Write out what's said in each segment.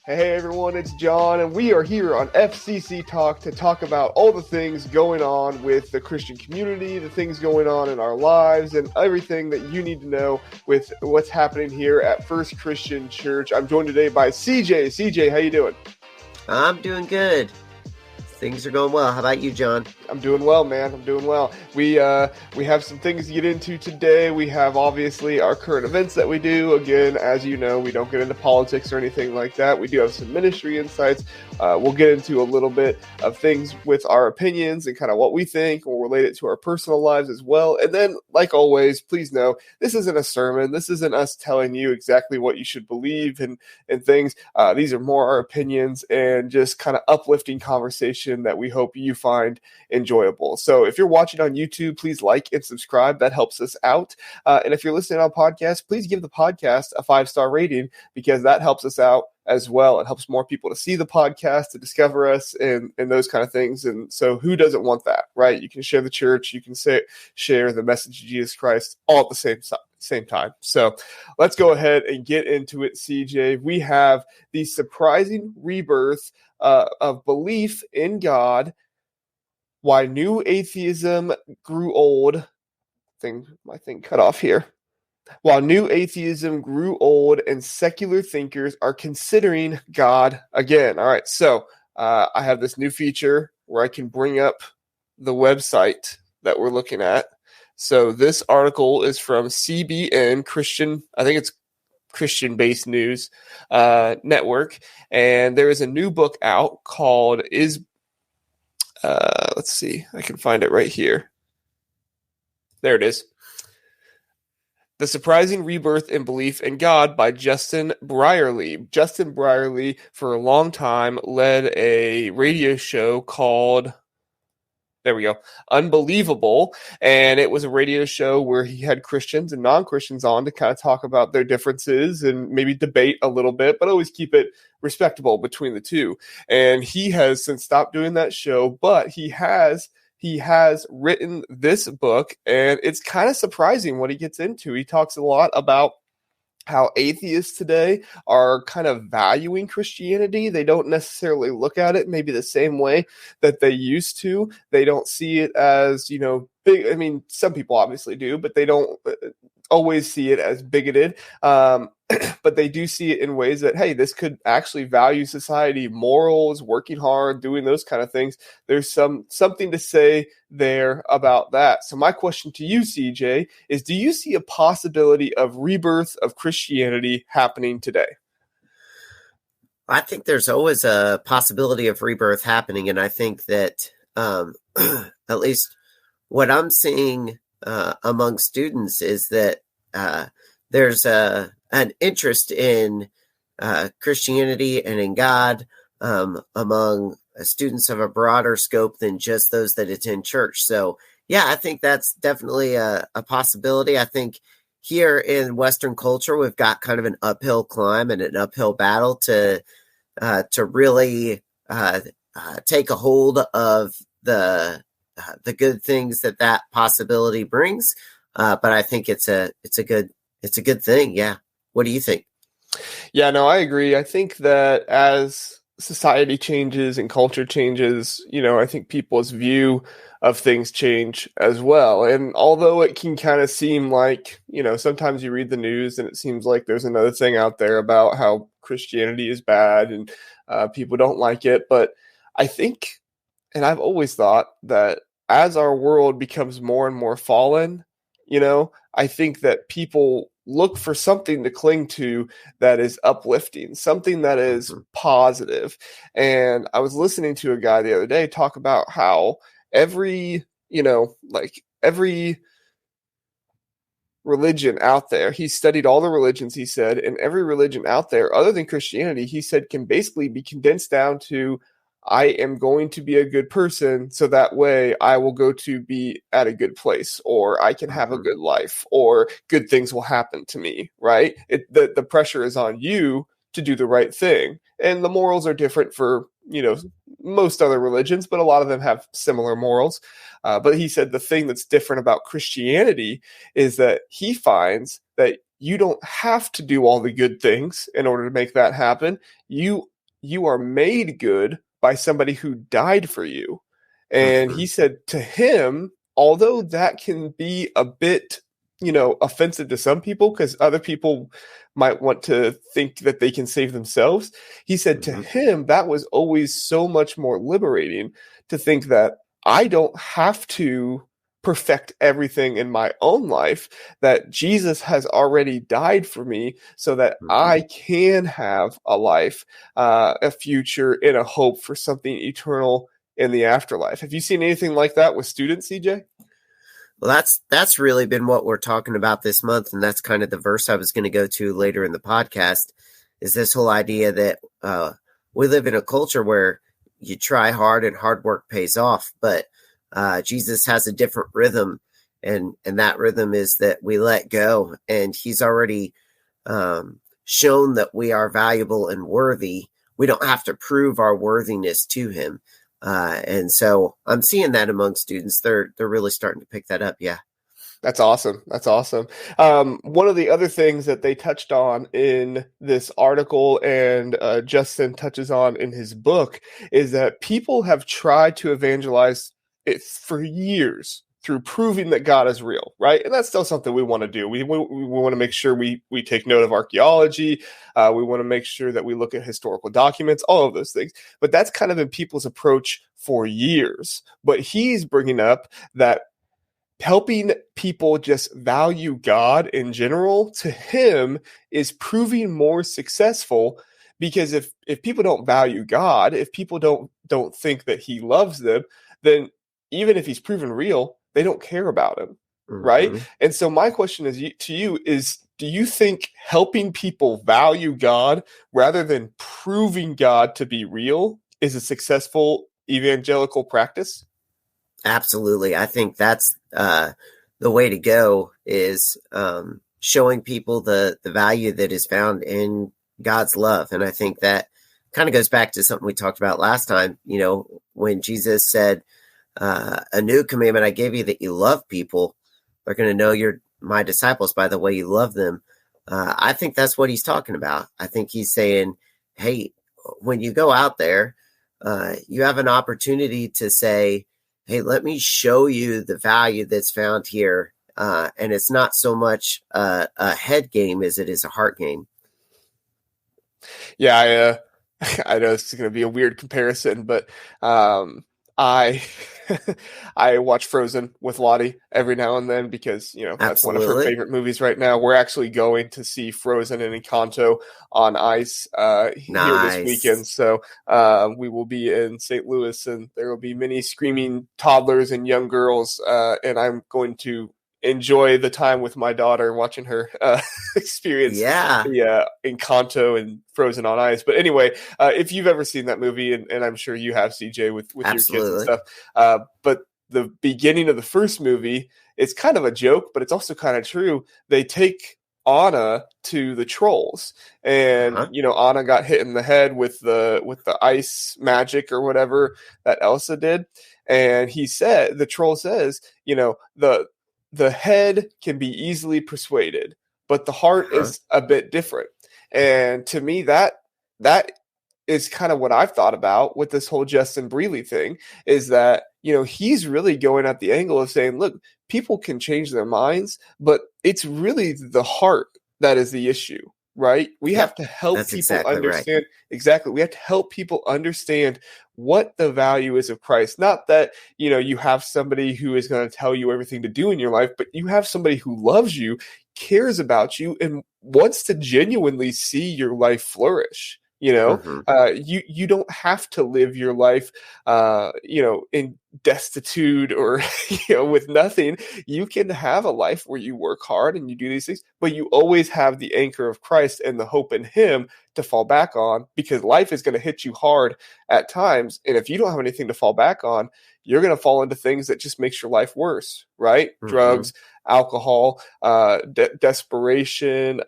Hey everyone, it's John, and we are here on FCC Talk to talk about all the things going on with the Christian community, the things going on in our lives, and everything that you need to know with what's happening here at First Christian Church. I'm joined today by CJ. CJ, how you doing? I'm doing good. Things are going well. How about you, John? I'm doing well, man. I'm doing well. We have some things to get into today. We have obviously our current events that we do. Again, as you know, we don't get into politics or anything like that. We do have some ministry insights. We'll get into a little bit of things with our opinions and kind of what we think. We'll relate it to our personal lives as well. And then, like always, please know this isn't a sermon. This isn't us telling you exactly what you should believe and things. These are more our opinions and just kind of uplifting conversation that we hope you find enjoyable. So if you're watching on YouTube, please like and subscribe. That helps us out. And if you're listening on podcast, please give the podcast a 5-star rating because that helps us out as well. It helps more people to see the podcast, to discover us and those kind of things. And so who doesn't want that, right? You can share the church, you can share the message of Jesus Christ all at the same time. So let's go ahead and get into it, CJ. We have the surprising rebirth of belief in God, why new atheism grew old. My thing cut off here. While new atheism grew old and secular thinkers are considering God again. All right, so I have this new feature where I can bring up the website that we're looking at. So this article is from CBN, Christian, I think it's Christian-based news network, and there is a new book out called let's see, I can find it right here. There it is. The Surprising Rebirth in Belief in God by Justin Brierley. Justin Brierley, for a long time, led a radio show called, there we go, Unbelievable. And it was a radio show where he had Christians and non-Christians on to kind of talk about their differences and maybe debate a little bit, but always keep it respectable between the two. And he has since stopped doing that show, but he has written this book, and it's kind of surprising what he gets into. He talks a lot about how atheists today are kind of valuing Christianity. They don't necessarily look at it maybe the same way that they used to. They don't see it as, big. I mean, some people obviously do, but they don't always see it as bigoted. But they do see it in ways that, hey, this could actually value society, morals, working hard, doing those kind of things. There's something to say there about that. So my question to you, CJ, is do you see a possibility of rebirth of Christianity happening today? I think there's always a possibility of rebirth happening. And I think that at least what I'm seeing among students is that there's an interest in Christianity and in God among students of a broader scope than just those that attend church. So, yeah, I think that's definitely a possibility. I think here in Western culture, we've got kind of an uphill climb and an uphill battle to really take a hold of the good things that possibility brings. But I think it's a good thing. Yeah. What do you think? Yeah, no, I agree. I think that as society changes and culture changes, I think people's view of things change as well. And although it can kind of seem like, sometimes you read the news and it seems like there's another thing out there about how Christianity is bad and people don't like it. But I think, and I've always thought that as our world becomes more and more fallen, I think that people look for something to cling to that is uplifting, something that is positive. And I was listening to a guy the other day talk about how every religion out there, he studied all the religions, he said, and every religion out there other than Christianity, he said, can basically be condensed down to, I am going to be a good person, so that way I will go to be at a good place, or I can have a good life, or good things will happen to me, right? The pressure is on you to do the right thing. And the morals are different for, most other religions, but a lot of them have similar morals. But he said the thing that's different about Christianity is that he finds that you don't have to do all the good things in order to make that happen. You you are made good by somebody who died for you. And Mm-hmm. he said to him, although that can be a bit, offensive to some people because other people might want to think that they can save themselves. He said to Mm-hmm. him, that was always so much more liberating to think that I don't have to perfect everything in my own life, that Jesus has already died for me so that Mm-hmm. I can have a life, a future, and a hope for something eternal in the afterlife. Have you seen anything like that with students, CJ? Well, that's really been what we're talking about this month, and that's kind of the verse I was going to go to later in the podcast. Is this whole idea that we live in a culture where you try hard and hard work pays off, but Jesus has a different rhythm, and that rhythm is that we let go, and He's already shown that we are valuable and worthy. We don't have to prove our worthiness to Him. And so I'm seeing that among students. They're really starting to pick that up. Yeah. That's awesome. That's awesome. One of the other things that they touched on in this article and Justin touches on in his book is that people have tried to evangelize it for years through proving that God is real, right? And that's still something we want to do. We want to make sure we take note of archaeology. We want to make sure that we look at historical documents, all of those things. But that's kind of been people's approach for years. But he's bringing up that helping people just value God in general to him is proving more successful, because if people don't value God, if people don't think that he loves them, then even if he's proven real, they don't care about him, right? Mm-hmm. And so my question is to you is, do you think helping people value God rather than proving God to be real is a successful evangelical practice? Absolutely. I think that's the way to go, is showing people the value that is found in God's love. And I think that kind of goes back to something we talked about last time, when Jesus said, a new commandment I give you, that you love people. They're going to know you're my disciples by the way you love them. I think that's what he's talking about. I think he's saying, hey, when you go out there, you have an opportunity to say, hey, let me show you the value that's found here. And it's not so much a head game as it is a heart game. Yeah, I know this is going to be a weird comparison, but I I watch Frozen with Lottie every now and then because that's one of her Absolutely. favorite movies right now. We're actually going to see Frozen and Encanto on ice here this weekend, Nice. so we will be in St. Louis, and there will be many screaming toddlers and young girls, and I'm going to enjoy the time with my daughter watching her experience Yeah. the Encanto and Frozen on Ice. But anyway, if you've ever seen that movie, and I'm sure you have, CJ, with your kids and Absolutely. stuff, but the beginning of the first movie, it's kind of a joke, but it's also kind of true. They take Anna to the trolls, and Uh-huh. Anna got hit in the head with the ice magic or whatever that Elsa did, and the troll says, the head can be easily persuaded, but the heart Uh-huh. is a bit different. And to me, that is kind of what I've thought about with this whole Justin Breeley thing, is that, he's really going at the angle of saying, look, people can change their minds, but it's really the heart that is the issue, right? We have Yep. to help That's people exactly right. understand. Exactly. We have to help people understand what the value is of Christ. Not that, you have somebody who is going to tell you everything to do in your life, but you have somebody who loves you, cares about you, and wants to genuinely see your life flourish. Mm-hmm. You don't have to live your life, in destitute or, with nothing. You can have a life where you work hard and you do these things, but you always have the anchor of Christ and the hope in him to fall back on, because life is going to hit you hard at times. And if you don't have anything to fall back on, you're going to fall into things that just makes your life worse, right? Mm-hmm. Drugs, alcohol, desperation,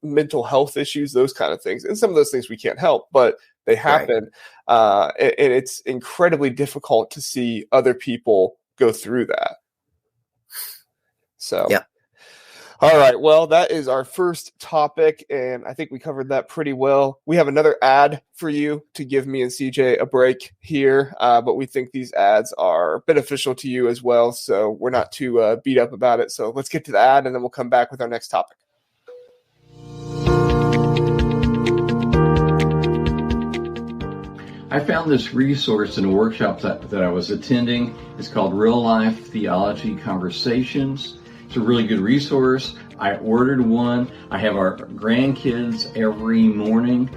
mental health issues, those kind of things. And some of those things we can't help, but they Right. happen. And it's incredibly difficult to see other people go through that. So, Yep. All right. Well, that is our first topic, and I think we covered that pretty well. We have another ad for you to give me and CJ a break here, but we think these ads are beneficial to you as well, so we're not too beat up about it. So let's get to the ad, and then we'll come back with our next topic. I found this resource in a workshop that I was attending. It's called Real Life Theology Conversations. It's a really good resource. I ordered one. I have our grandkids every morning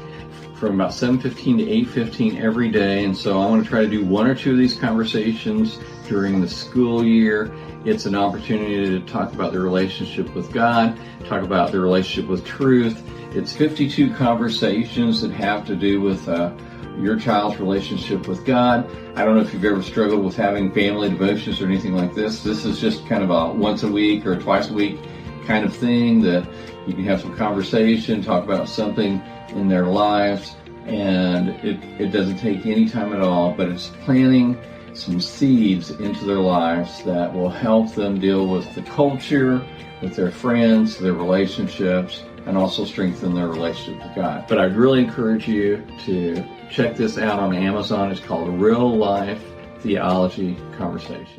from about 7:15 to 8:15 every day. And so I want to try to do one or two of these conversations during the school year. It's an opportunity to talk about the relationship with God, talk about the relationship with truth. It's 52 conversations that have to do with your child's relationship with God. I don't know if you've ever struggled with having family devotions or anything like this. This is just kind of a once a week or twice a week kind of thing that you can have some conversation, talk about something in their lives, and it doesn't take any time at all, but it's planting some seeds into their lives that will help them deal with the culture, with their friends, their relationships, and also strengthen their relationship with God. But I'd really encourage you to check this out on Amazon. It's called Real Life Theology Conversations.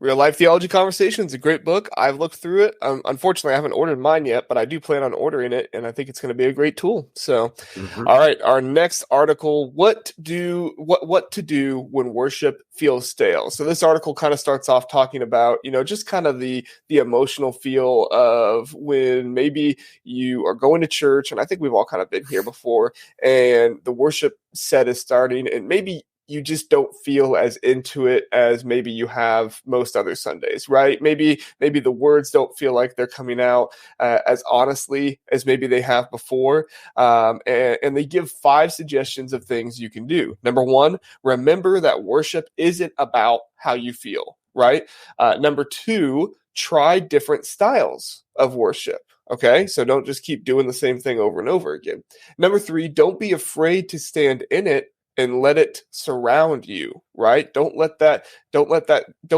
Real Life Theology Conversations, a great book. I've looked through it. Unfortunately, I haven't ordered mine yet, but I do plan on ordering it, and I think it's going to be a great tool. So, All right, our next article: what to do when worship feels stale. So this article kind of starts off talking about, just kind of the emotional feel of when maybe you are going to church, and I think we've all kind of been here before, and the worship set is starting, and maybe you just don't feel as into it as maybe you have most other Sundays, right? Maybe the words don't feel like they're coming out as honestly as maybe they have before. And they give 5 suggestions of things you can do. Number 1, remember that worship isn't about how you feel, right? Number 2, try different styles of worship. Okay, so don't just keep doing the same thing over and over again. Number 3, don't be afraid to stand in it and let it surround you, right? Don't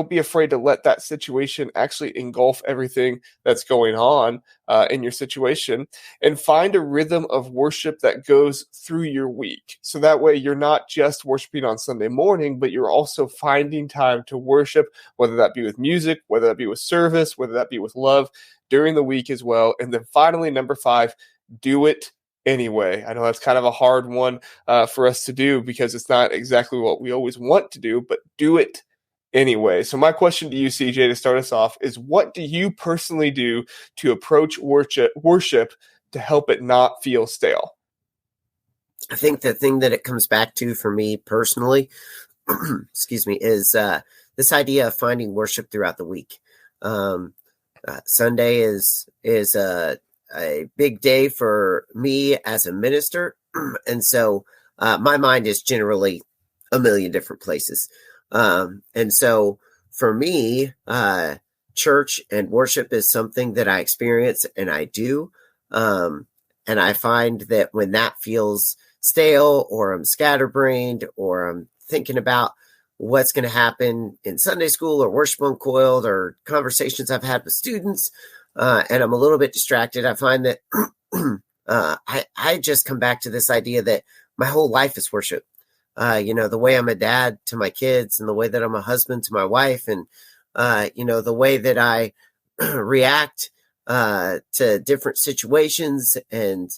be afraid to let that situation actually engulf everything that's going on in your situation, and find a rhythm of worship that goes through your week. So that way you're not just worshiping on Sunday morning, but you're also finding time to worship, whether that be with music, whether that be with service, whether that be with love during the week as well. And then finally, number 5, do it anyway. I know that's kind of a hard one for us to do because it's not exactly what we always want to do, but do it anyway. So my question to you, CJ, to start us off is, what do you personally do to approach worship to help it not feel stale? I think the thing that it comes back to for me personally, excuse me, is this idea of finding worship throughout the week. Sunday is a big day for me as a minister. And so my mind is generally a million different places. And so for me, church and worship is something that I experience and I do. And I find that when that feels stale, or I'm scatterbrained, or I'm thinking about what's going to happen in Sunday school or worship uncoiled or conversations I've had with students, and I'm a little bit distracted, I find that I just come back to this idea that my whole life is worship. The way I'm a dad to my kids, and the way that I'm a husband to my wife, and, the way that I react to different situations. And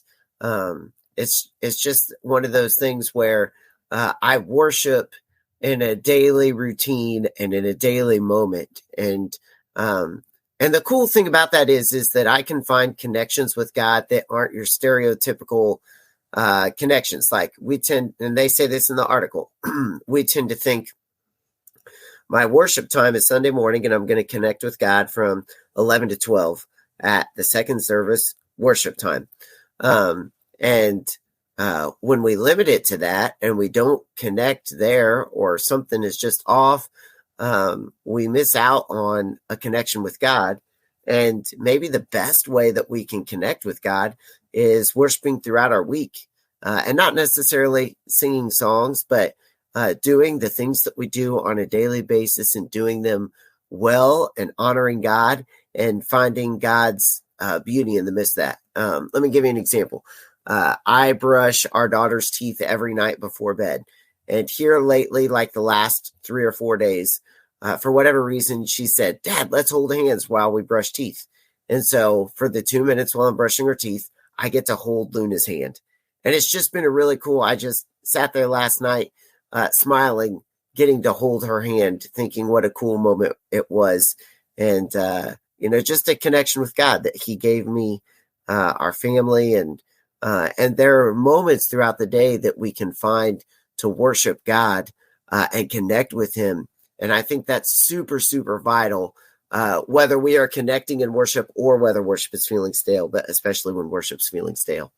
it's just one of those things where I worship in a daily routine and in a daily moment. And the cool thing about that is that I can find connections with God that aren't your stereotypical connections. Like we tend, and they say this in the article, we tend to think my worship time is Sunday morning, and I'm going to connect with God from 11 to 12 at the second service worship time. And when we limit it to that and we don't connect there, or something is just off, we miss out on a connection with God. And maybe the best way that we can connect with God is worshiping throughout our week, and not necessarily singing songs, but doing the things that we do on a daily basis and doing them well and honoring God and finding God's beauty in the midst of that. Let me give you an example. I brush our daughter's teeth every night before bed. And here lately, like the last 3 or 4 days, for whatever reason, she said, "Dad, let's hold hands while we brush teeth." And so for the 2 minutes while I'm brushing her teeth, I get to hold Luna's hand. And it's just been a really cool. I just sat there last night smiling, getting to hold her hand, thinking what a cool moment it was. And, just a connection with God that he gave me, our family. And there are moments throughout the day that we can find to worship God and connect with him. And I think that's super, super vital, whether we are connecting in worship or whether worship is feeling stale, but especially when worship's feeling stale.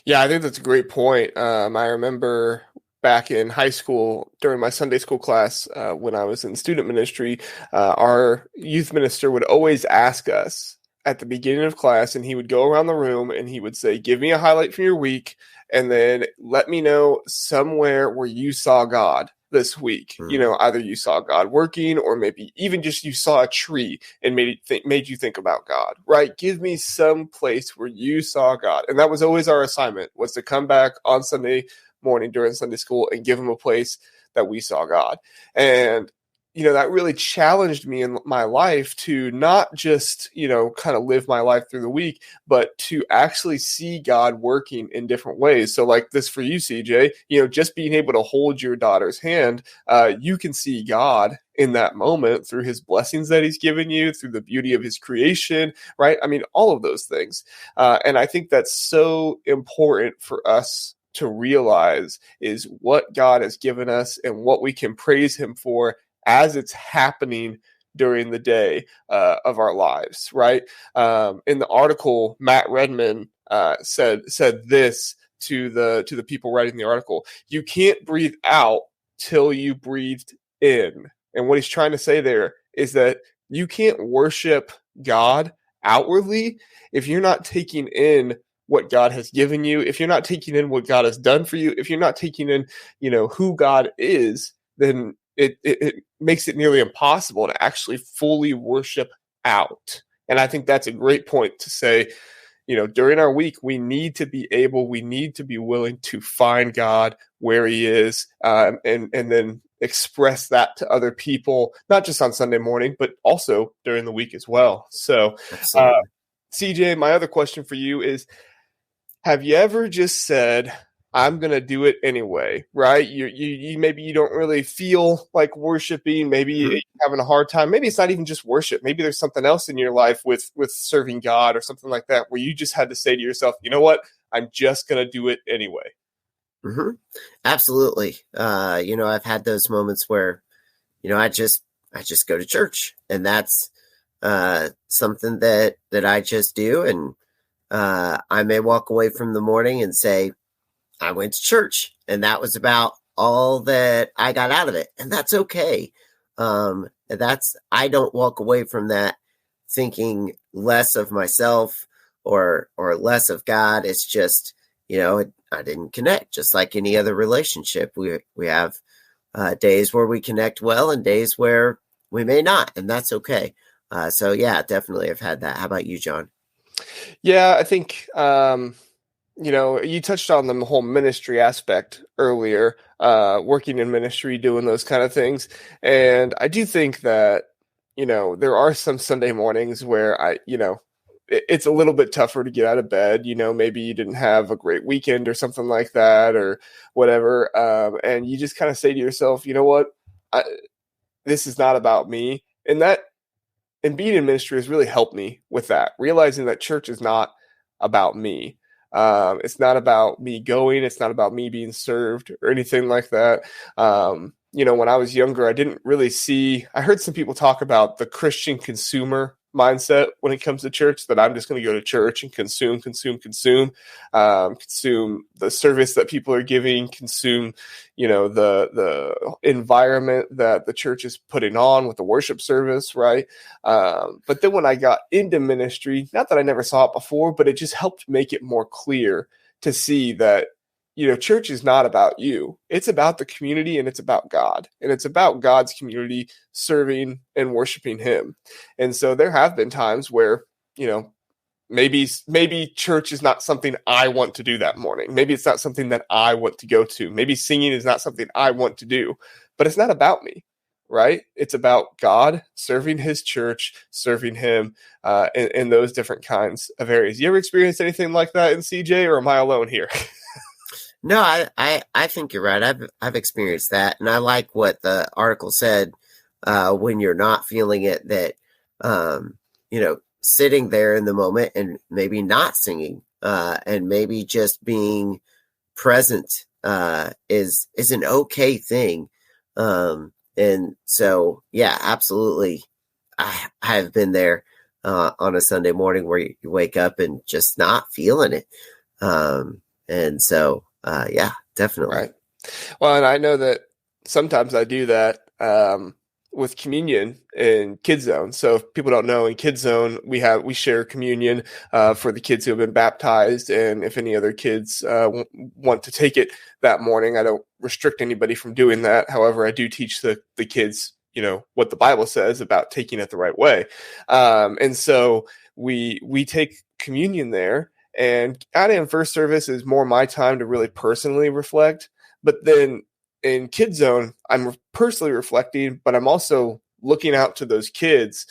Yeah, I think that's a great point. I remember back in high school during my Sunday school class, when I was in student ministry, our youth minister would always ask us at the beginning of class, and he would go around the room and he would say, "Give me a highlight from your week, and then let me know somewhere where you saw God this week." Either you saw God working, or maybe even just you saw a tree and made you think about God, right? Give me some place where you saw God. And that was always our assignment, was to come back on Sunday morning during Sunday school and give them a place that we saw God. And that really challenged me in my life to not just, kind of live my life through the week, but to actually see God working in different ways. So like this for you, CJ, just being able to hold your daughter's hand, you can see God in that moment through his blessings that he's given you, through the beauty of his creation, right? I mean, all of those things. And I think that's so important for us to realize, is what God has given us and what we can praise him for as it's happening during the day of our lives, right? In the article, Matt Redman said this to the people writing the article: "You can't breathe out till you breathed in." And what he's trying to say there is that you can't worship God outwardly if you're not taking in what God has given you, if you're not taking in what God has done for you, if you're not taking in, who God is, then it makes it nearly impossible to actually fully worship out. And I think that's a great point to say, during our week, we need to be willing to find God where he is, and then express that to other people, not just on Sunday morning, but also during the week as well. So, CJ, my other question for you is, have you ever just said, "I'm going to do it anyway," right? You maybe you don't really feel like worshiping. Maybe you're having a hard time. Maybe it's not even just worship. Maybe there's something else in your life with serving God or something like that, where you just had to say to yourself, "You know what? I'm just going to do it anyway." Mm-hmm. Absolutely. I've had those moments where, I just go to church, and that's something that I just do. And I may walk away from the morning and say, I went to church, and that was about all that I got out of it. And that's okay. I don't walk away from that thinking less of myself or less of God. It's just, I didn't connect, just like any other relationship. We have days where we connect well and days where we may not, and that's okay. So yeah, definitely I've had that. How about you, John? Yeah, I think, you touched on the whole ministry aspect earlier, working in ministry, doing those kind of things. And I do think that, there are some Sunday mornings where it's a little bit tougher to get out of bed. Maybe you didn't have a great weekend or something like that or whatever. And you just kind of say to yourself, you know what, this is not about me. And being in ministry has really helped me with that, realizing that church is not about me. It's not about me going. It's not about me being served or anything like that. When I was younger, I heard some people talk about the Christian consumer mindset when it comes to church, that I'm just going to go to church and consume the service that people are giving, consume, the environment that the church is putting on with the worship service, right? But then when I got into ministry, not that I never saw it before, but it just helped make it more clear to see that church is not about you. It's about the community, and it's about God, and it's about God's community serving and worshiping him. And so there have been times where, maybe church is not something I want to do that morning. Maybe it's not something that I want to go to. Maybe singing is not something I want to do, but it's not about me, right? It's about God serving his church, serving him in those different kinds of areas. You ever experienced anything like that in CJ, or am I alone here? No, I think you're right. I've experienced that, and I like what the article said. When you're not feeling it, that sitting there in the moment and maybe not singing, and maybe just being present is an okay thing. And so, yeah, absolutely. I have been there on a Sunday morning where you wake up and just not feeling it. And so, yeah, definitely. Right. Well, and I know that sometimes I do that with communion in Kids Zone. So if people don't know, in Kids Zone, we share communion for the kids who have been baptized. And if any other kids want to take it that morning, I don't restrict anybody from doing that. However, I do teach the kids, what the Bible says about taking it the right way. And so we take communion there. And adding in first service is more my time to really personally reflect. But then in Kids Zone, I'm personally reflecting, but I'm also looking out to those kids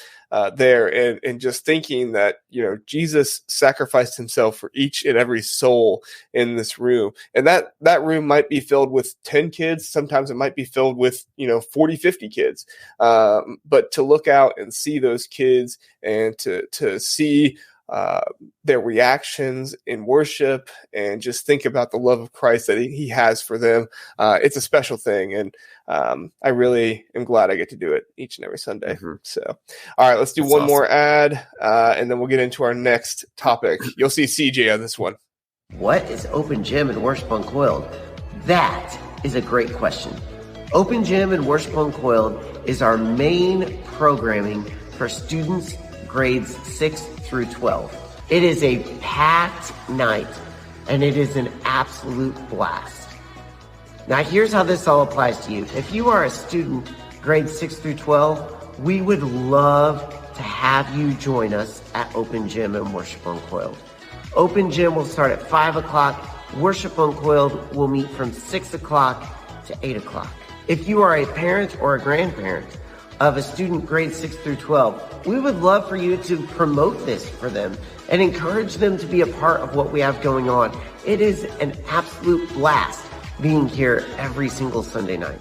there and just thinking that, Jesus sacrificed himself for each and every soul in this room. And that room might be filled with 10 kids. Sometimes it might be filled with, 40, 50 kids. But to look out and see those kids and to see their reactions in worship and just think about the love of Christ that he has for them. It's a special thing. And I really am glad I get to do it each and every Sunday. Mm-hmm. So, all right, let's do one more ad and then we'll get into our next topic. You'll see CJ on this one. What is Open Gym and Worship Uncoiled? That is a great question. Open Gym and Worship Uncoiled is our main programming for students grades 6 through 12. It is a packed night, and it is an absolute blast. Now, here's how this all applies to you. If you are a student, grades 6 through 12, we would love to have you join us at Open Gym and Worship Uncoiled. Open Gym will start at 5 o'clock. Worship Uncoiled will meet from 6 o'clock to 8 o'clock. If you are a parent or a grandparent of a student grade 6 through 12, we would love for you to promote this for them and encourage them to be a part of what we have going on. It is an absolute blast being here every single Sunday night.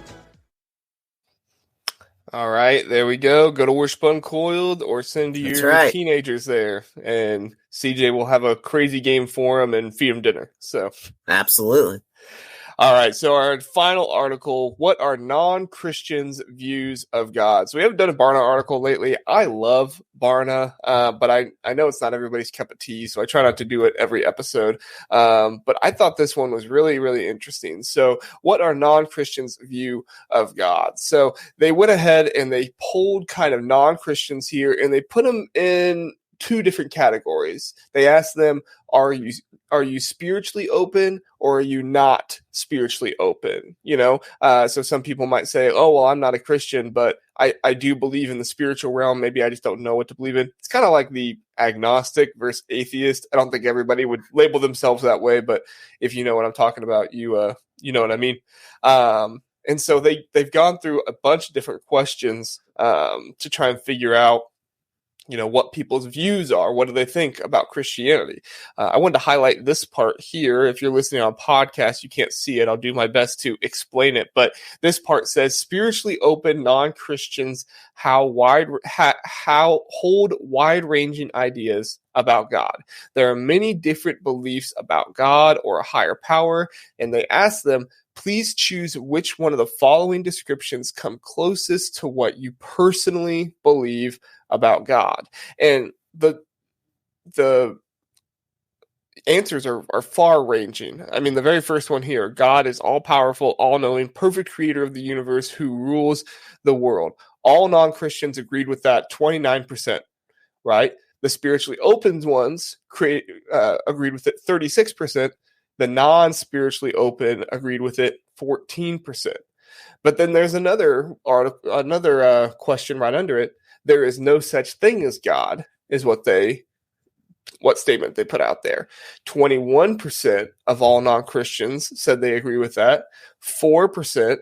All right, there we go. Go to Worship Uncoiled or send your teenagers there, and CJ will have a crazy game for them and feed them dinner. So absolutely. All right, so our final article, what are non-Christians' views of God? So we haven't done a Barna article lately. I love Barna, but I know it's not everybody's cup of tea, so I try not to do it every episode. But I thought this one was really, really interesting. So what are non-Christians' view of God? So they went ahead and they polled kind of non-Christians here, and they put them in two different categories. They asked them, are you spiritually open, or are you not spiritually open? So some people might say, oh, well, I'm not a Christian, but I do believe in the spiritual realm. Maybe I just don't know what to believe in. It's kind of like the agnostic versus atheist. I don't think everybody would label themselves that way, but if you know what I'm talking about, you know what I mean. And so they've gone through a bunch of different questions to try and figure out what people's views are. What do they think about Christianity? I wanted to highlight this part here. If you're listening on podcast, you can't see it. I'll do my best to explain it. But this part says, spiritually open non-Christians hold wide-ranging ideas about God. There are many different beliefs about God or a higher power, and they ask them, please choose which one of the following descriptions come closest to what you personally believe about God. And the answers are far ranging. I mean, the very first one here, God is all powerful, all knowing, perfect creator of the universe who rules the world. All non-Christians agreed with that, 29%, right? The spiritually open ones agreed with it, 36%. The non-spiritually open agreed with it 14%. But then there's another question right under it. There is no such thing as God, is what statement they put out there. 21% of all non-Christians said they agree with that. 4%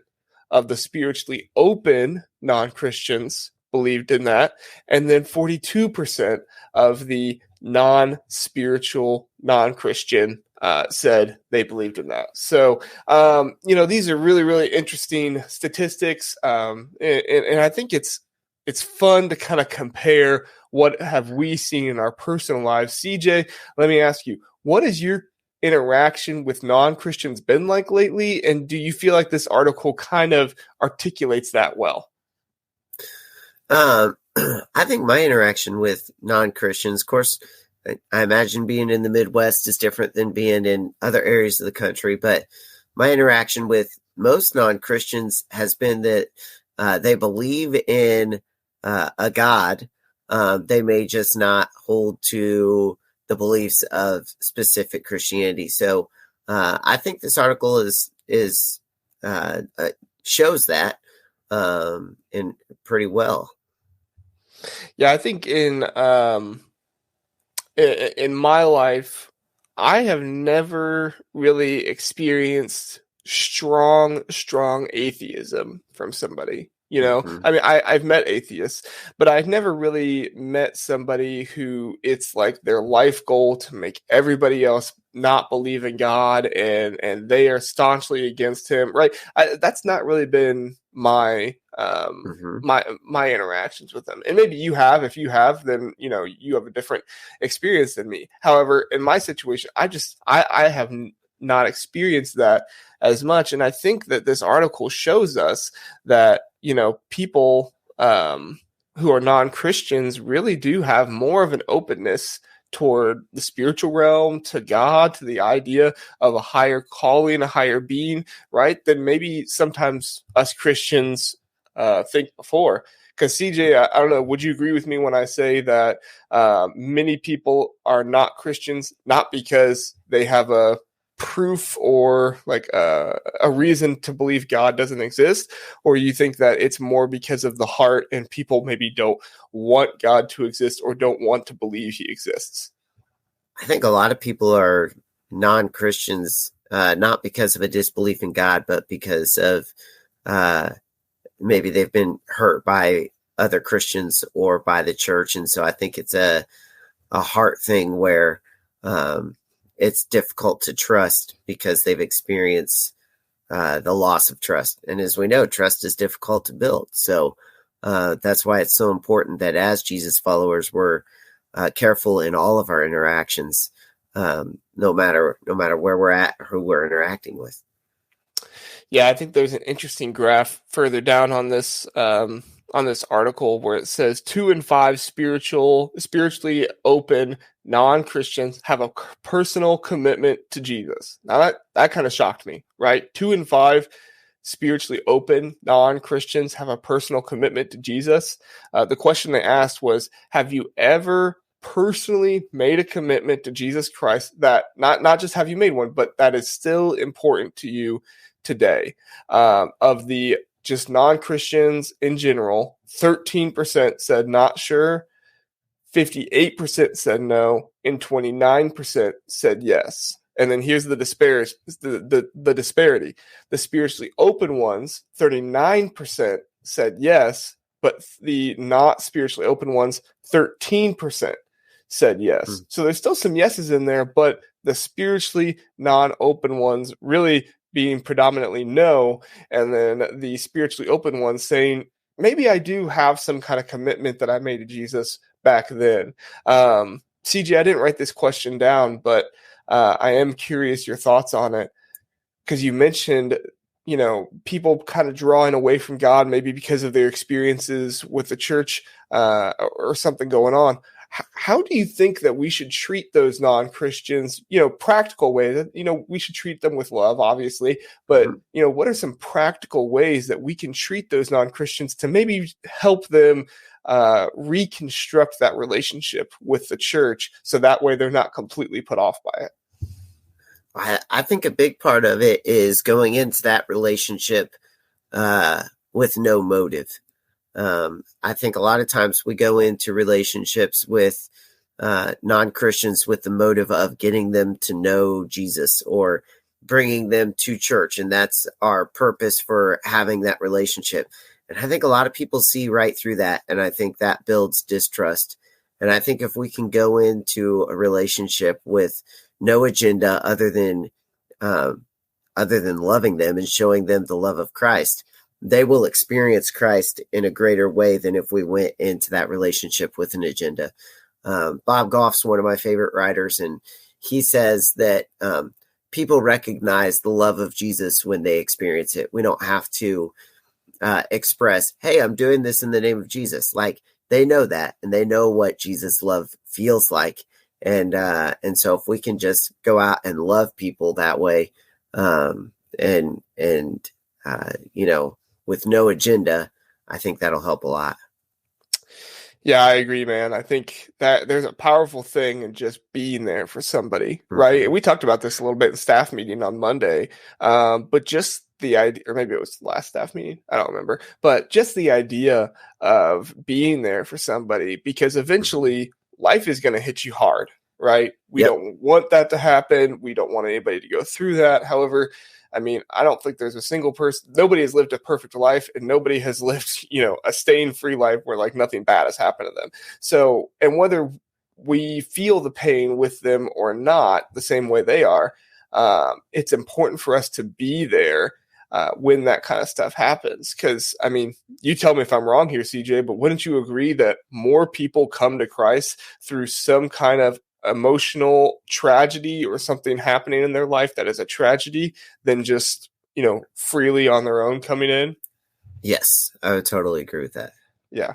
of the spiritually open non-Christians believed in that. And then 42% of the non-spiritual non-Christian said they believed in that. So, these are really, really interesting statistics. And I think it's fun to kind of compare what have we seen in our personal lives. CJ, let me ask you, what has your interaction with non-Christians been like lately? And do you feel like this article kind of articulates that well? I think my interaction with non-Christians, of course, I imagine being in the Midwest is different than being in other areas of the country, but my interaction with most non-Christians has been that they believe in a God. They may just not hold to the beliefs of specific Christianity. So I think this article shows that in pretty well. Yeah, I think in my life, I have never really experienced strong atheism from somebody. Mm-hmm. I mean, I've met atheists, but I've never really met somebody who it's like their life goal to make everybody else not believe in God, and they are staunchly against him. Right? That's not really been my my interactions with them. And maybe you have. If you have, then you have a different experience than me. However, in my situation, I have not experienced that as much. And I think that this article shows us that, people who are non-Christians really do have more of an openness toward the spiritual realm, to God, to the idea of a higher calling, a higher being, right? Than maybe sometimes us Christians think before. Because CJ, I don't know, would you agree with me when I say that many people are not Christians, not because they have a proof or like a reason to believe God doesn't exist, or you think that it's more because of the heart and people maybe don't want God to exist or don't want to believe he exists? I think a lot of people are non-Christians, not because of a disbelief in God, but because of maybe they've been hurt by other Christians or by the church. And so I think it's a heart thing where it's difficult to trust because they've experienced the loss of trust. And as we know, trust is difficult to build. So that's why it's so important that as Jesus followers, we're careful in all of our interactions, no matter where we're at or who we're interacting with. Yeah, I think there's an interesting graph further down on this article where it says 2 in 5 spiritually open non-Christians have a personal commitment to Jesus. Now that kind of shocked me, right? 2 in 5 spiritually open non-Christians have a personal commitment to Jesus. The question they asked was, have you ever personally made a commitment to Jesus Christ that not just have you made one, but that is still important to you today? Of the just non-Christians in general, 13% said not sure, 58% said no, and 29% said yes. And then here's the disparity. The spiritually open ones, 39% said yes, but the not spiritually open ones, 13% said yes. So there's still some yeses in there, but the spiritually non-open ones really being predominantly no, and then the spiritually open ones saying, maybe I do have some kind of commitment that I made to Jesus back then. CJ, I didn't write this question down, but I am curious your thoughts on it, because you mentioned, people kind of drawing away from God, maybe because of their experiences with the church or something going on. How do you think that we should treat those non-Christians, practical ways? We should treat them with love, obviously, but, what are some practical ways that we can treat those non-Christians to maybe help them reconstruct that relationship with the church, so that way they're not completely put off by it? I think a big part of it is going into that relationship with no motive. I think a lot of times we go into relationships with non-Christians with the motive of getting them to know Jesus or bringing them to church. And that's our purpose for having that relationship. And I think a lot of people see right through that. And I think that builds distrust. And I think if we can go into a relationship with no agenda other than loving them and showing them the love of Christ, they will experience Christ in a greater way than if we went into that relationship with an agenda. Bob Goff's one of my favorite writers, and he says that people recognize the love of Jesus when they experience it. We don't have to express, hey, I'm doing this in the name of Jesus. Like, they know that, and they know what Jesus' love feels like. And so if we can just go out and love people that way, with no agenda, I think that'll help a lot. Yeah, I agree, man. I think that there's a powerful thing in just being there for somebody, right? And we talked about this a little bit in staff meeting on Monday, but just the idea, or maybe it was the last staff meeting, I don't remember, but just the idea of being there for somebody, because eventually life is going to hit you hard, right? We don't want that to happen. We don't want anybody to go through that. However, I mean, I don't think there's a single person, nobody has lived a perfect life, and nobody has lived, a stain-free life where like nothing bad has happened to them. So, and whether we feel the pain with them or not, the same way they are, it's important for us to be there when that kind of stuff happens. Because, I mean, you tell me if I'm wrong here, CJ, but wouldn't you agree that more people come to Christ through some kind of emotional tragedy or something happening in their life that is a tragedy than just, freely on their own coming in? Yes, I would totally agree with that. Yeah.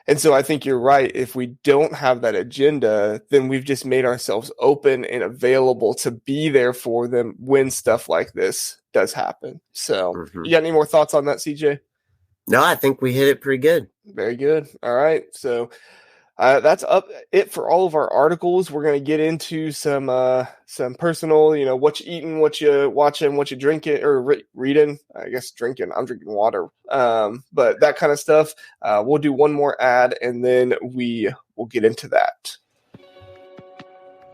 And so I think you're right. If we don't have that agenda, then we've just made ourselves open and available to be there for them when stuff like this does happen. So You got any more thoughts on that, CJ? No, I think we hit it pretty good. Very good. All right. So that's it for all of our articles. We're going to get into some personal, what you eating, what you watching, what you drinking, or reading. I guess drinking. I'm drinking water. But that kind of stuff. We'll do one more ad, and then we will get into that.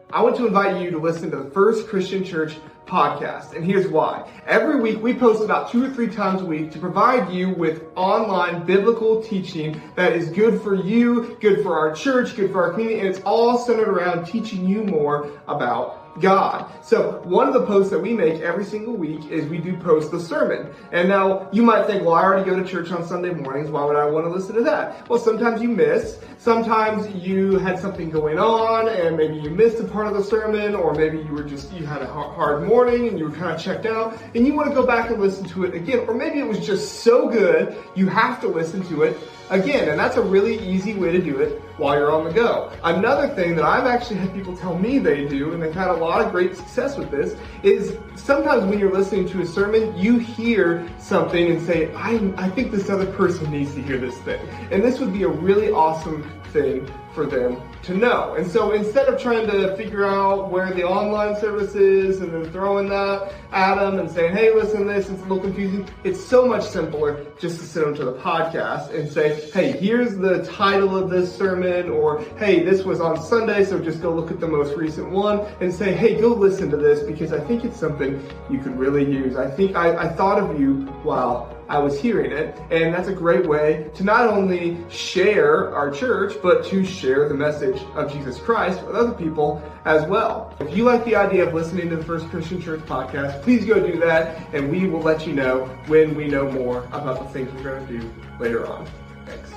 I want to invite you to listen to the First Christian Church podcast, and here's why. Every week we post about 2 or 3 times a week to provide you with online biblical teaching that is good for you, good for our church, good for our community, and it's all centered around teaching you more about God. So one of the posts that we make every single week is we do post the sermon. And now you might think, well, I already go to church on Sunday mornings. Why would I want to listen to that? Well, sometimes you miss. Sometimes you had something going on and maybe you missed a part of the sermon, or maybe you had a hard morning and you were kind of checked out and you want to go back and listen to it again. Or maybe it was just so good you have to listen to it again. And that's a really easy way to do it while you're on the go. Another thing that I've actually had people tell me they do, and they've had a lot of great success with this, is sometimes when you're listening to a sermon, you hear something and say, I think this other person needs to hear this thing. And this would be a really awesome thing for them to know. And so instead of trying to figure out where the online service is and then throwing that at them and saying, hey, listen to this, it's a little confusing, it's so much simpler just to send them to the podcast and say, hey, here's the title of this sermon, or hey, this was on Sunday, so just go look at the most recent one and say, hey, go listen to this because I think it's something you could really use. I think I thought of you while I was hearing it, and that's a great way to not only share our church, but to share the message of Jesus Christ with other people as well. If you like the idea of listening to the First Christian Church podcast, please go do that, and we will let you know when we know more about the things we're going to do later on. Thanks.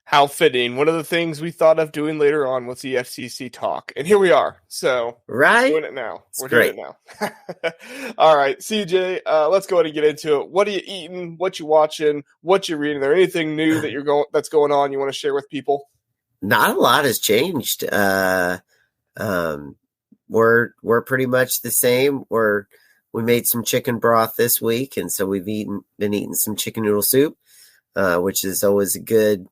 How fitting. One of the things we thought of doing later on was the FCC talk. And here we are. So right? We're doing it now. We're doing it now. All right, CJ, let's go ahead and get into it. What are you eating? What you watching? What you reading? Is there anything new that that's going on you want to share with people? Not a lot has changed. We're pretty much the same. We made some chicken broth this week, and so we've been eating some chicken noodle soup, which is always a good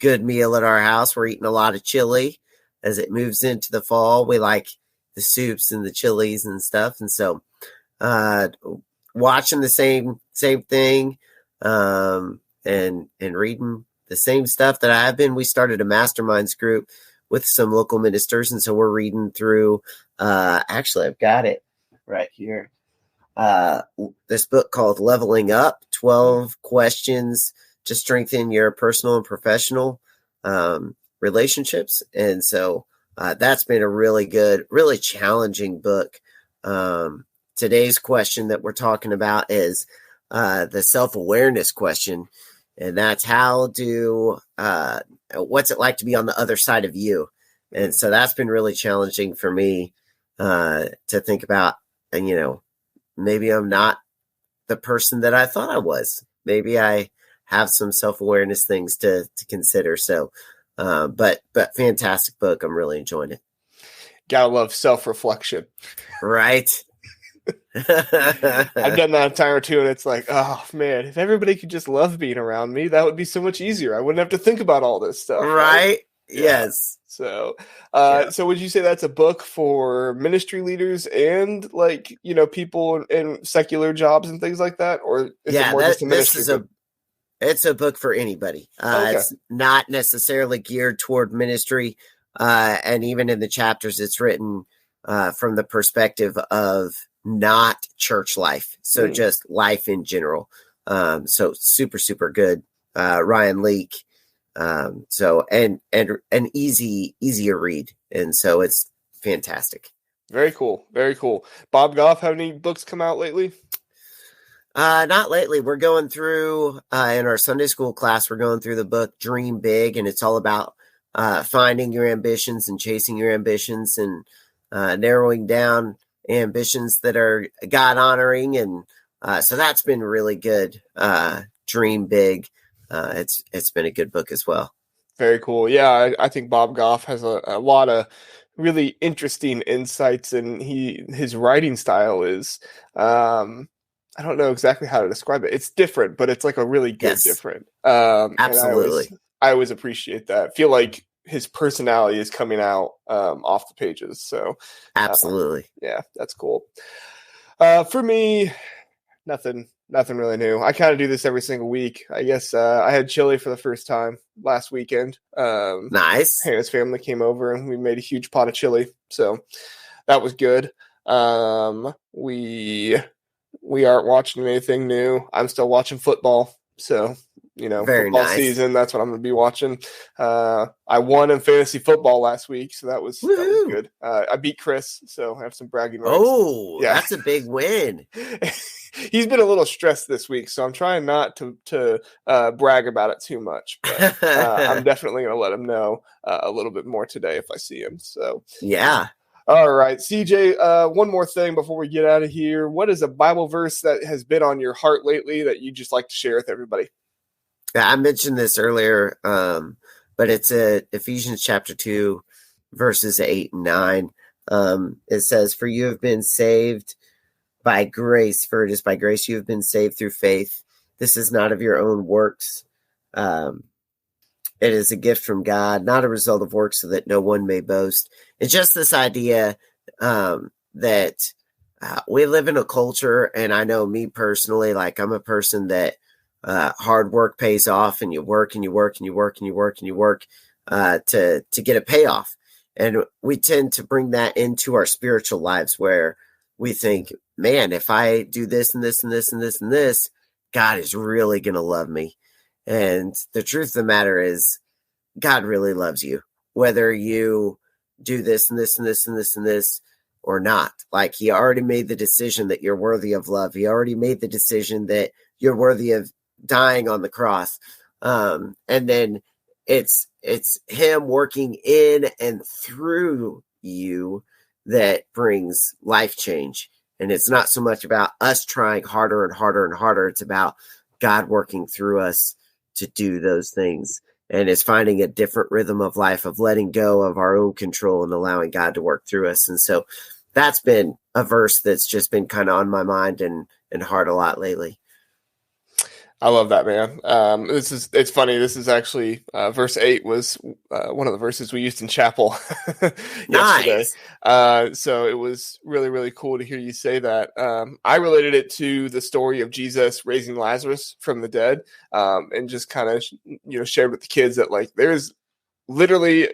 good meal at our house. We're eating a lot of chili as it moves into the fall. We like the soups and the chilies and stuff. And so watching the same thing and reading the same stuff that I've been. We started a masterminds group with some local ministers. And so we're reading through, actually, I've got it right here. This book called Leveling Up, 12 Questions to Strengthen Your Personal and Professional Relationships. And so that's been a really good, really challenging book. Today's question that we're talking about is the self-awareness question. And that's what's it like to be on the other side of you? And so that's been really challenging for me to think about, and, maybe I'm not the person that I thought I was. Maybe I have some self-awareness things to consider. So, but fantastic book. I'm really enjoying it. Gotta love self-reflection. Right. I've done that a time or two, and it's like, oh man, if everybody could just love being around me, that would be so much easier. I wouldn't have to think about all this stuff. Right? Yeah. Yes. So, so would you say that's a book for ministry leaders and people in secular jobs and things like that, or is it more just a ministry book? It's a book for anybody. Okay. It's not necessarily geared toward ministry, and even in the chapters, it's written from the perspective of not church life, so just life in general. So super, super good. Ryan Leake. So and an easier read, and so it's fantastic. Very cool, very cool. Bob Goff, have any books come out lately? Not lately. We're going through in our Sunday school class. We're going through the book Dream Big, and it's all about finding your ambitions and chasing your ambitions and narrowing down ambitions that are God honoring, and so that's been really good. Dream Big. It's been a good book as well. Very cool. Yeah, I think Bob Goff has a lot of really interesting insights, and his writing style is I don't know exactly how to describe it. It's different, but it's like a really good different. Absolutely. And I always appreciate that. I feel like his personality is coming out off the pages. So absolutely. Yeah, that's cool. For me, nothing really new. I kind of do this every single week. I guess I had chili for the first time last weekend. Nice. Hannah's family came over and we made a huge pot of chili. So that was good. We aren't watching anything new. I'm still watching football. So, Very football nice. season, that's what I'm going to be watching. I won in fantasy football last week, so that was good. I beat Chris, so I have some bragging rights. Oh, yeah. That's a big win. He's been a little stressed this week, so I'm trying not to brag about it too much. But I'm definitely going to let him know a little bit more today if I see him. So yeah. All right, CJ, one more thing before we get out of here. What is a Bible verse that has been on your heart lately that you just like to share with everybody? I mentioned this earlier, but it's Ephesians chapter 2, verses 8 and 9. It says, "For you have been saved by grace, for it is by grace you have been saved through faith. This is not of your own works. It is a gift from God, not a result of works, so that no one may boast." It's just this idea that we live in a culture, and I know me personally, like I'm a person that hard work pays off, and you work and you work and you work and you work and you work to get a payoff. And we tend to bring that into our spiritual lives where we think, man, if I do this and this and this and this and this, God is really going to love me. And the truth of the matter is, God really loves you, whether you do this and this and this and this and this or not. Like, he already made the decision that you're worthy of love. He already made the decision that you're worthy of dying on the cross. And then it's him working in and through you that brings life change. And it's not so much about us trying harder and harder and harder. It's about God working through us to do those things. And it's finding a different rhythm of life, of letting go of our own control and allowing God to work through us. And so that's been a verse that's just been kind of on my mind and heart a lot lately. I love that, man. It's funny. This is actually verse 8 was one of the verses we used in chapel yesterday. Nice. So it was really, really cool to hear you say that. I related it to the story of Jesus raising Lazarus from the dead, and just kind of, shared with the kids that like there's literally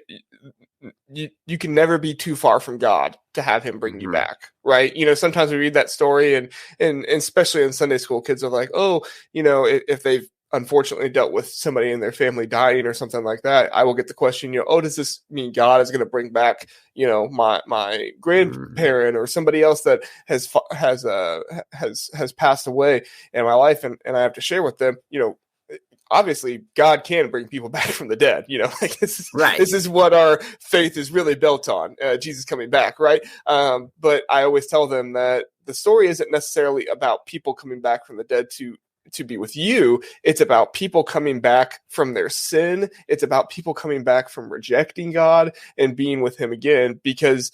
you can never be too far from God to have him bring you back, right? Sometimes we read that story and especially in Sunday school, kids are like, oh, if they've unfortunately dealt with somebody in their family dying or something like that, I will get the question, oh, does this mean God is going to bring back, my grandparent or somebody else that has passed away in my life, and I have to share with them, obviously God can bring people back from the dead, like this is what our faith is really built on, Jesus coming back. Right. But I always tell them that the story isn't necessarily about people coming back from the dead to be with you. It's about people coming back from their sin. It's about people coming back from rejecting God and being with him again, because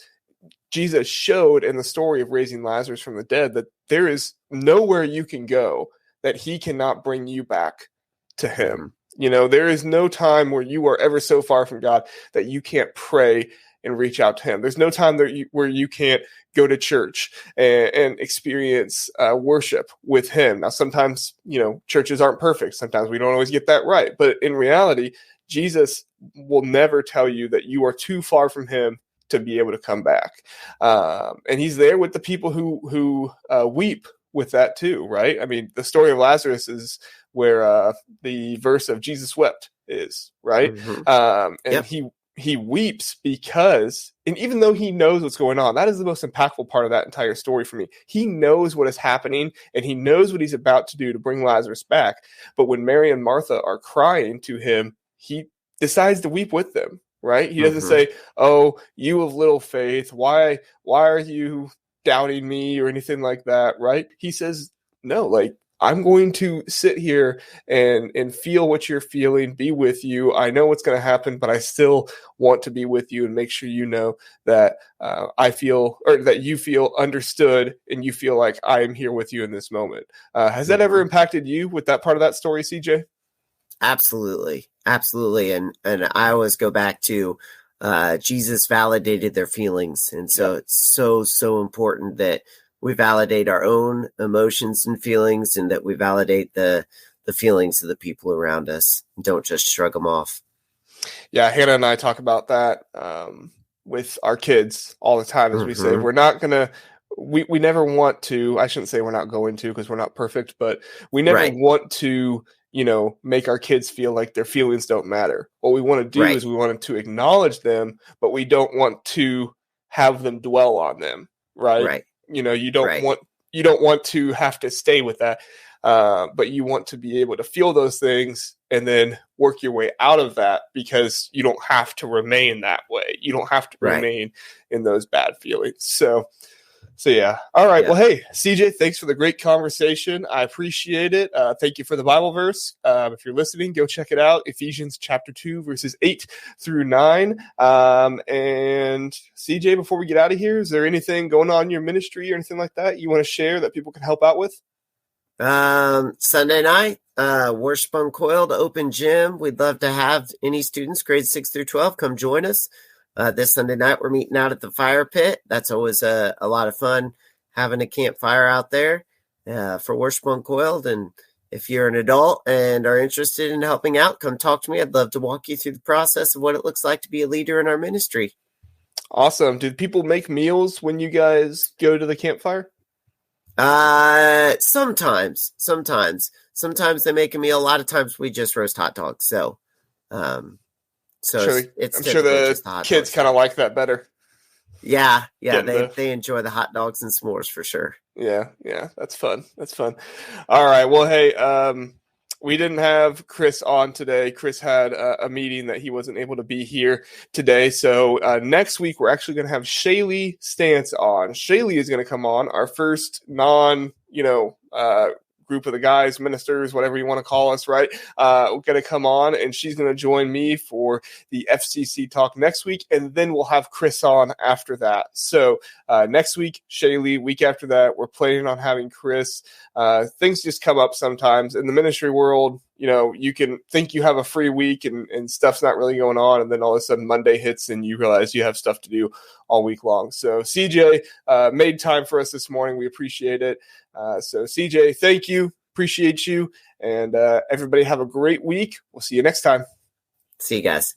Jesus showed in the story of raising Lazarus from the dead that there is nowhere you can go that he cannot bring you back to him. There is no time where you are ever so far from God that you can't pray and reach out to him. There's no time where you can't go to church and experience worship with him. Now, sometimes, churches aren't perfect. Sometimes we don't always get that right. But in reality, Jesus will never tell you that you are too far from him to be able to come back. And he's there with the people who weep with that too, right? I mean, the story of Lazarus is where the verse of Jesus wept is, right? And he weeps because, and even though he knows what's going on, that is the most impactful part of that entire story for me. He knows what is happening and he knows what he's about to do to bring Lazarus back. But when Mary and Martha are crying to him, he decides to weep with them, right? He doesn't say, oh, you of little faith, why are you doubting me or anything like that, right? He says, no, like, I'm going to sit here and feel what you're feeling, be with you. I know what's going to happen, but I still want to be with you and make sure you know that I feel, or that you feel understood and you feel like I am here with you in this moment. Has that ever impacted you with that part of that story, CJ? Absolutely. Absolutely. And I always go back to Jesus validated their feelings. And so it's so important that we validate our own emotions and feelings, and that we validate the feelings of the people around us. Don't just shrug them off. Yeah, Hannah and I talk about that with our kids all the time, as we say, we're not going to, we never want to, I shouldn't say we're not going to, because we're not perfect, but we never want to, make our kids feel like their feelings don't matter. What we want to do is we want to acknowledge them, but we don't want to have them dwell on them. Right. You don't want to have to stay with that, but you want to be able to feel those things and then work your way out of that, because you don't have to remain that way. You don't have to remain in those bad feelings. So yeah. All right. Yeah. Well, hey, CJ, thanks for the great conversation. I appreciate it. Thank you for the Bible verse. If you're listening, go check it out. Ephesians chapter 2, verses 8 through 9. And CJ, before we get out of here, is there anything going on in your ministry or anything like that you want to share that people can help out with? Sunday night, Worship Uncoiled open gym. We'd love to have any students grades 6 through 12 come join us. This Sunday night, we're meeting out at the fire pit. That's always a lot of fun, having a campfire out there for Worship Uncoiled. And if you're an adult and are interested in helping out, come talk to me. I'd love to walk you through the process of what it looks like to be a leader in our ministry. Awesome. Do people make meals when you guys go to the campfire? Sometimes they make a meal. A lot of times we just roast hot dogs. So I'm sure the kids kind of like that better. Yeah, they enjoy the hot dogs and s'mores for sure. Yeah, that's fun. All right, well, hey, we didn't have Chris on today. Chris had a meeting that he wasn't able to be here today. So next week, we're actually going to have Shaylee Stance on. Shaylee is going to come on, our first group of the guys, ministers, whatever you want to call us, right? We're going to come on, and she's going to join me for the FCC talk next week, and then we'll have Chris on after that. So next week, Shaylee, week after that, we're planning on having Chris. Things just come up sometimes in the ministry world. You know, you can think you have a free week and stuff's not really going on, and then all of a sudden Monday hits and you realize you have stuff to do all week long. So CJ made time for us this morning. We appreciate it. So CJ, thank you. Appreciate you. And everybody have a great week. We'll see you next time. See you guys.